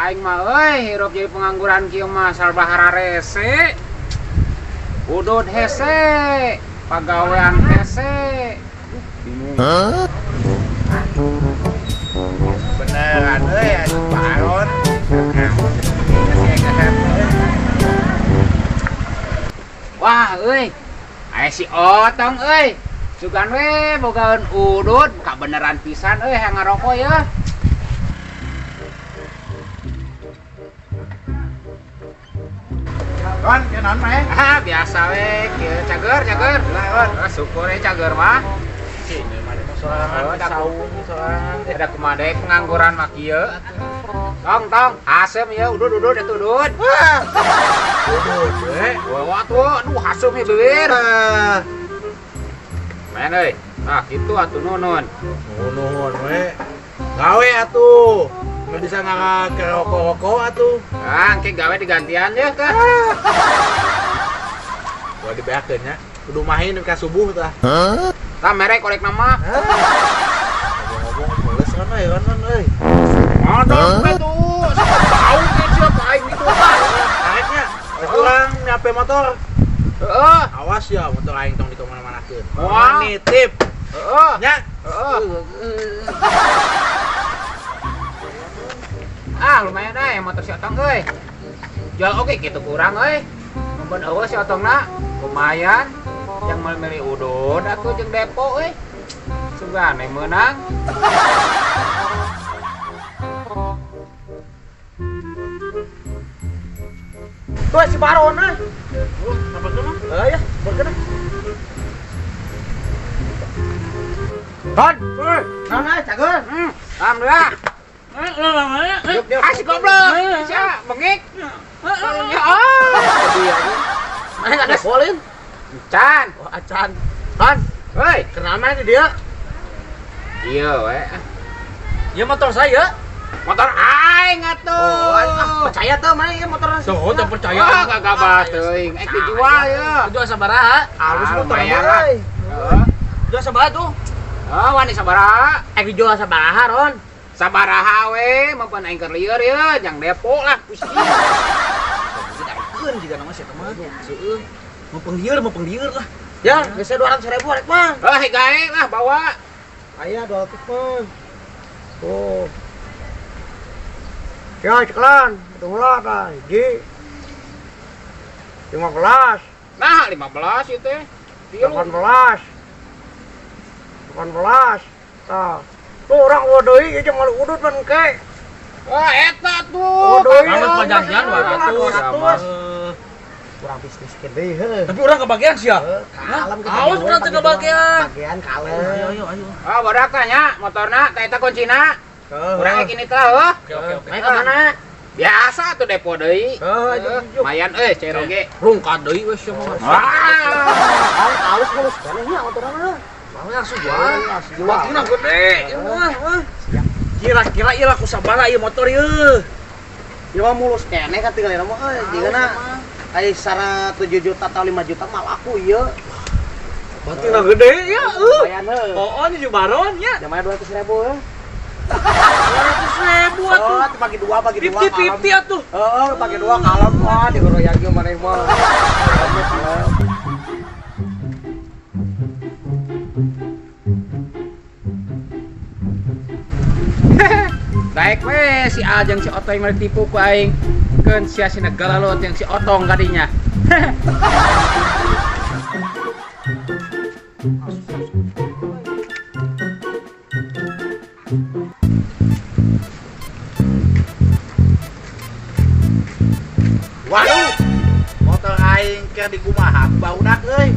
aing mah euy hirup jadi pengangguran kieu mah salbahara rese. Udud hese, pagawean hese. Bingung. Beneran euy atuh Baron. Wah euy. Aya si Otong euy. Sugan we bogaeun udud, ka beneran pisan euy hayang ngarokok ya. Kon, kenaon mah? Ah, biasa we, kieu cager. Syukur we cager mah. Sini mah sorangan saung sorangan. Ada kumaha deui pengangguran mah kieu. Tong, asem ya, udud atuh udud. Udud we. Wah tuh, aduh asem ya bibir. Main euy. Nah, kitu atuh nunun. Nuhun we. Gawe atuh. Nggak bisa ngerokok-rokok atuh. Ah, engke gawe digantian ya teh. Gua dibeakeun nya. Kudu mahin ka subuh tah. Tah mere korek nama. Ngomong males kan euy. Ada we tuh. Tahu ke siapa aing gitu tah. Areknya urang nyape motor. Heeh. Awas ya motor aing tong ditomana-manakeun. Wah. Nitip. Heeh. Nya. Ah, lumayan dah motor si Otong euy. Jual oke gitu kurang euy. Mun eueuh si Otongna lumayan. Yang milih udud atuh jeung depo euy. Sugane meunang. Tuh si Baron ah. Apa tuh? Ya, bergerak. Hon, Nah, cager. alhamdulillah. Asik goblok. Bisa bengik. Ya dia. Mana ada polin? Can. Oh, acan. Kan, Hei, kenapa itu dia? iya we. Ya motor saya. Motor aing atuh. Percaya tuh mana ya motor? Tuh, udah percaya. Ah, kagak bah teuing. Dijual ya. Jual sabaraha? Halus motor lumayan mah. lah. Heeh. Jual sabaraha tuh? Oh, wani sabaraha? Dijual sabaraha, Ron? Sabaraha we, maupun aing keur lieur ya, jang depo lah pusing. Tidak ikun juga nama saya teman. Seueuh. Mau pengdieur lah. Ya, geus 200.000 rek mah. Gae lah bawa. Aya 200 mah. Tuh. Ya, ceklan. Tunggulah tah. Hiji. 15. Nah, 15 itu teh. 18. 18. Tah. Tuh orang udah deui ieu jeung malu udut man ke. Wah, eta tuh. Kamu pajangan 200. Kurang bisnis ke deui heuh. Tapi orang kebagian sih ya. Kalem kita. Awas urang teu kebagian. Bagian kalem. Ayo. Oh, bodak tanya motorna teh eta kuncina. Urang gini teh heuh. Oke. Main ke mana? Biasa tuh depo deui. Ayo. Lumayan ceroge. Rungkat deui wes mah. Wah. Halus kana nya motorna. Mau langsung jual. Batina gede. Kira-kira ieu laku sabaraha ieu motor ieu? Ieu mah mulus keneh kan tinggal mah euy. Jigana ai sara 7 juta atau 5 juta mah laku ieu. Batina gede ya. Lumayan heuh. Oh, ini juga baron ya. Jamanya 200.000 ya. 200.000 atuh. Bagi dua. 50-50 atuh. Bagi dua kalem mah digoroyang ge maneh mah. Baik we si A jeung si Otong mah ditipu ku aing. Keun sia sina galalot yang si Otong kadinya. Waduh. Motor aing keur dikumaha baudak euy.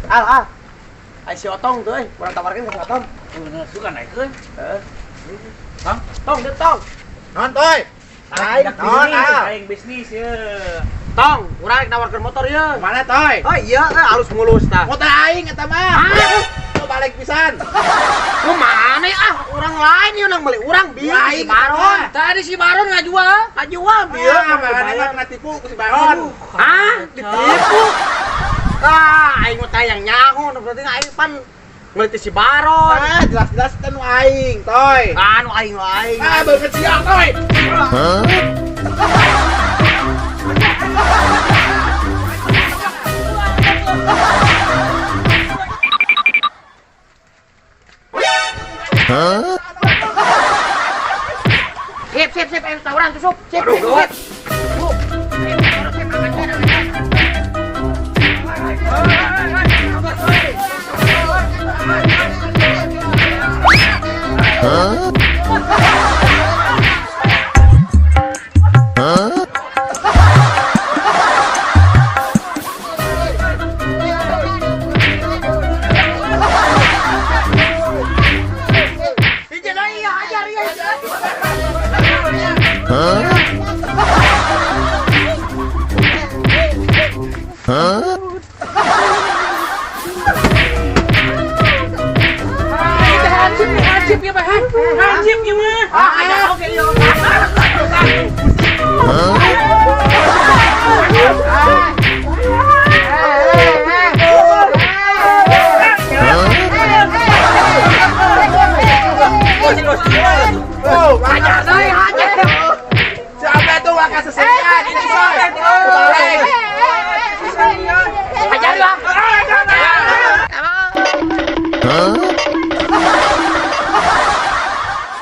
Al. Ai si Otong tuh euy, urang tawarkeun ka si Otong. Bener suka naik euy. Heeh. Tong. Non toy. Aing bisnis ya. Tong, urang rek nawarkeun motor ieu. Mana toy? Oh iya, halus mulus tah. Motor aing eta mah. Coba balik pisan. Kumaha ah, urang lain ieu nang meuli urang bieu si Lain, Baron. eta. Tadi si Baron ngajual. Ngajual bieu. Iya, makanya kena tipu ku si Baron. Hah? Ditipu? Aing mah tayang nyaho, berarti aing pan meuli si Baron. Ah, jelas-jelas teh nu aing, toy. Anu aing. Ah, beungeut siang, toy. Sip, tawuran tusuk. Sip. Aduh, gawat. Hansip ya mah. Ada oke yo. Hajar deui, hajar. Siapa tuh wakas sesean? Ini soy. Balik. Hajar lah.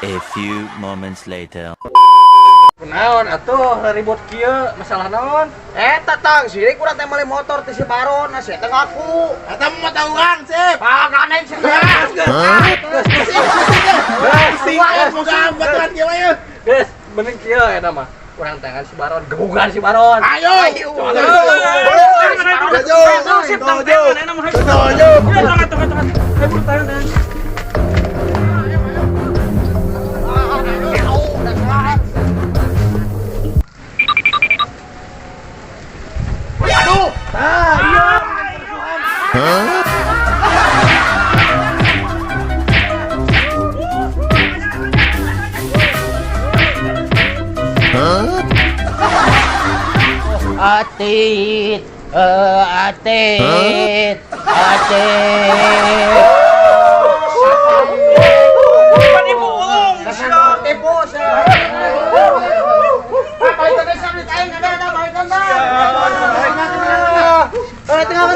A few moments later. Naon atuh ribut kieu masalah naon? Tatang sirik urang teh meuli motor ti si Baron, nah saya teh ngaku. Eta mah tahuan, Sip. Paganeun si Singkat muka baturan kieu mah. Geus, mending kieu eta mah. Urang teh si Baron, gebugan si Baron. Ayo. Aduh. Atit. Tengah